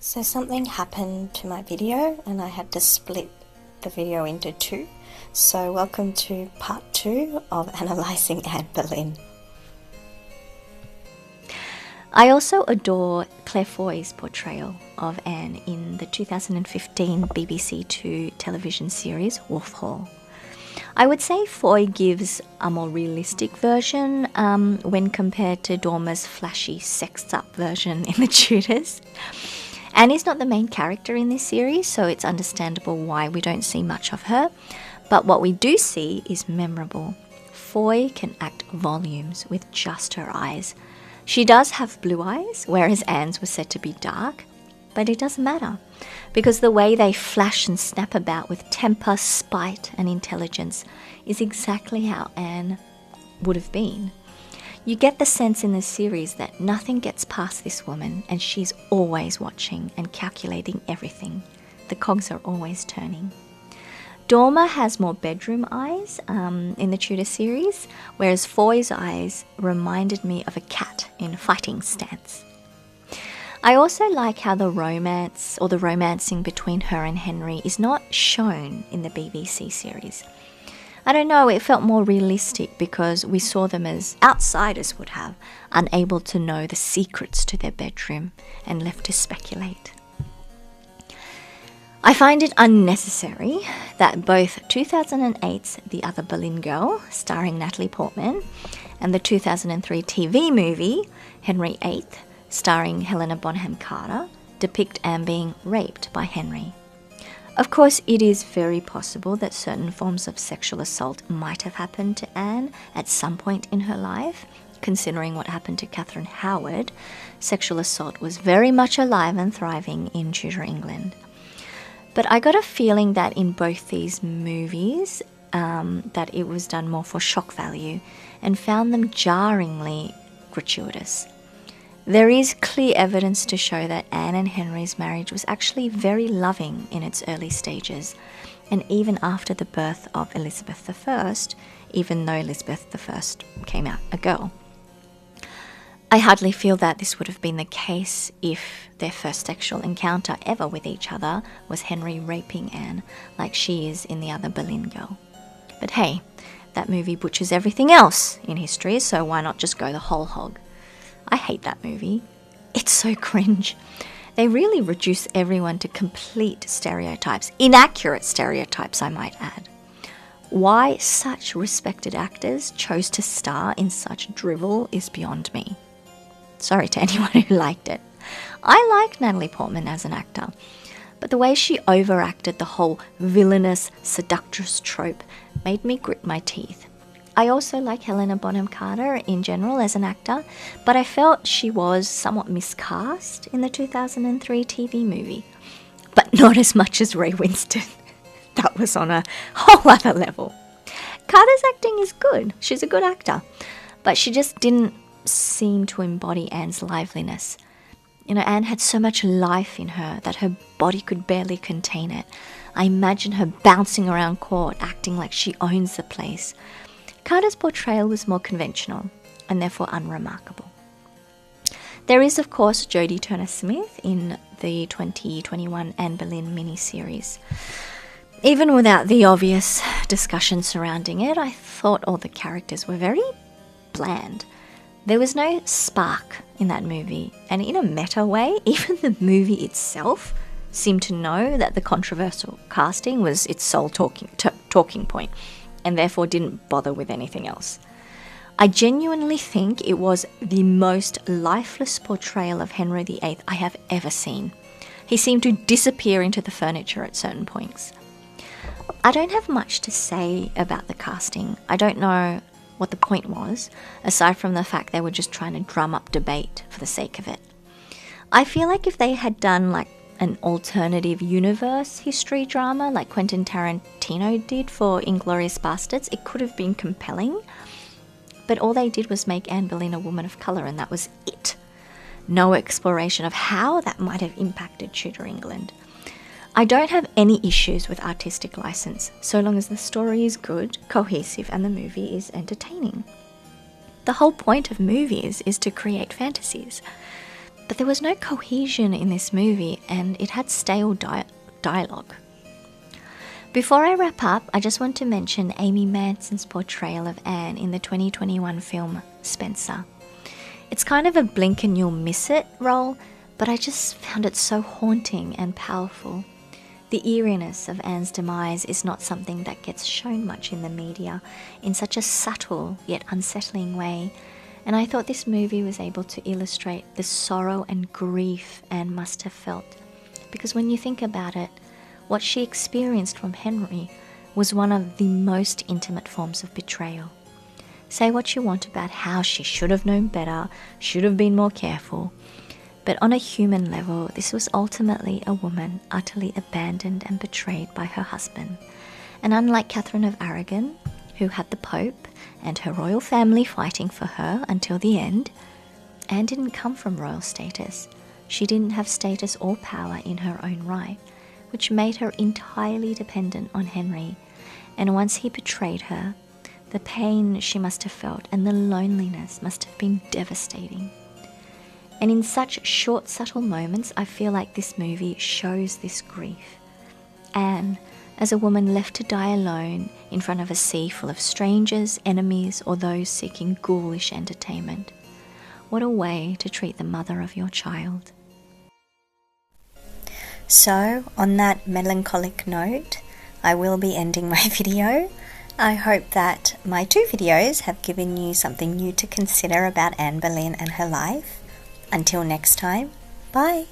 So something happened to my video and I had to split the video into two. So welcome to part 2 of Analysing Anne Boleyn. I also adore Claire Foy's portrayal of Anne in the 2015 BBC Two television series Wolf Hall. I would say Foy gives a more realistic version when compared to Dormer's flashy, sexed-up version in The Tudors. Anne is not the main character in this series, so it's understandable why we don't see much of her, but what we do see is memorable. Foy can act volumes with just her eyes. She does have blue eyes, whereas Anne's were said to be dark, but it doesn't matter, because the way they flash and snap about with temper, spite and intelligence is exactly how Anne would have been. You get the sense in this series that nothing gets past this woman and she's always watching and calculating everything. The cogs are always turning. Dormer has more bedroom eyes in the Tudor series, whereas Foy's eyes reminded me of a cat in fighting stance. I also like how the romance or the romancing between her and Henry is not shown in the BBC series. I don't know, it felt more realistic because we saw them as outsiders would have, unable to know the secrets to their bedroom and left to speculate. I find it unnecessary that both 2008's The Other Boleyn Girl, starring Natalie Portman, and the 2003 TV movie Henry VIII, starring Helena Bonham Carter, depict Anne being raped by Henry. Of course, it is very possible that certain forms of sexual assault might have happened to Anne at some point in her life. Considering what happened to Catherine Howard, sexual assault was very much alive and thriving in Tudor England. But I got a feeling that in both these movies, that it was done more for shock value and found them jarringly gratuitous. There is clear evidence to show that Anne and Henry's marriage was actually very loving in its early stages, and even after the birth of Elizabeth I, even though Elizabeth I came out a girl. I hardly feel that this would have been the case if their first sexual encounter ever with each other was Henry raping Anne, like she is in The Other Boleyn Girl. But hey, that movie butchers everything else in history, so why not just go the whole hog? I hate that movie. It's so cringe. They really reduce everyone to complete stereotypes, inaccurate stereotypes, I might add. Why such respected actors chose to star in such drivel is beyond me. Sorry to anyone who liked it. I like Natalie Portman as an actor, but the way she overacted the whole villainous, seductress trope made me grit my teeth. I also like Helena Bonham Carter in general as an actor, but I felt she was somewhat miscast in the 2003 TV movie. But not as much as Ray Winston. That was on a whole other level. Carter's acting is good. She's a good actor. But she just didn't seem to embody Anne's liveliness. You know, Anne had so much life in her that her body could barely contain it. I imagine her bouncing around court, acting like she owns the place. Carter's portrayal was more conventional and therefore unremarkable. There is, of course, Jodie Turner-Smith in the 2021 Anne Boleyn miniseries. Even without the obvious discussion surrounding it, I thought all the characters were very bland. There was no spark in that movie, and in a meta way, even the movie itself seemed to know that the controversial casting was its sole talking point, and therefore didn't bother with anything else. I genuinely think it was the most lifeless portrayal of Henry VIII I have ever seen. He seemed to disappear into the furniture at certain points. I don't have much to say about the casting. I don't know what the point was, aside from the fact they were just trying to drum up debate for the sake of it. I feel like if they had done like an alternative universe history drama like Quentin Tarantino did for Inglourious Basterds, it could have been compelling. But all they did was make Anne Boleyn a woman of colour, and that was it. No exploration of how that might have impacted Tudor England. I don't have any issues with artistic license, so long as the story is good, cohesive, and the movie is entertaining. The whole point of movies is to create fantasies. But there was no cohesion in this movie, and it had stale dialogue. Before I wrap up, I just want to mention Amy Manson's portrayal of Anne in the 2021 film Spencer. It's kind of a blink and you'll miss it role, but I just found it so haunting and powerful. The eeriness of Anne's demise is not something that gets shown much in the media in such a subtle yet unsettling way, and I thought this movie was able to illustrate the sorrow and grief Anne must have felt. Because when you think about it, what she experienced from Henry was one of the most intimate forms of betrayal. Say what you want about how she should have known better, should have been more careful, but on a human level, this was ultimately a woman utterly abandoned and betrayed by her husband. And unlike Catherine of Aragon, who had the Pope and her royal family fighting for her until the end, Anne didn't come from royal status. She didn't have status or power in her own right, which made her entirely dependent on Henry. And once he betrayed her, the pain she must have felt and the loneliness must have been devastating. And in such short, subtle moments, I feel like this movie shows this grief. Anne, as a woman left to die alone in front of a sea full of strangers, enemies, or those seeking ghoulish entertainment. What a way to treat the mother of your child. So, on that melancholic note, I will be ending my video. I hope that my 2 videos have given you something new to consider about Anne Boleyn and her life. Until next time, bye!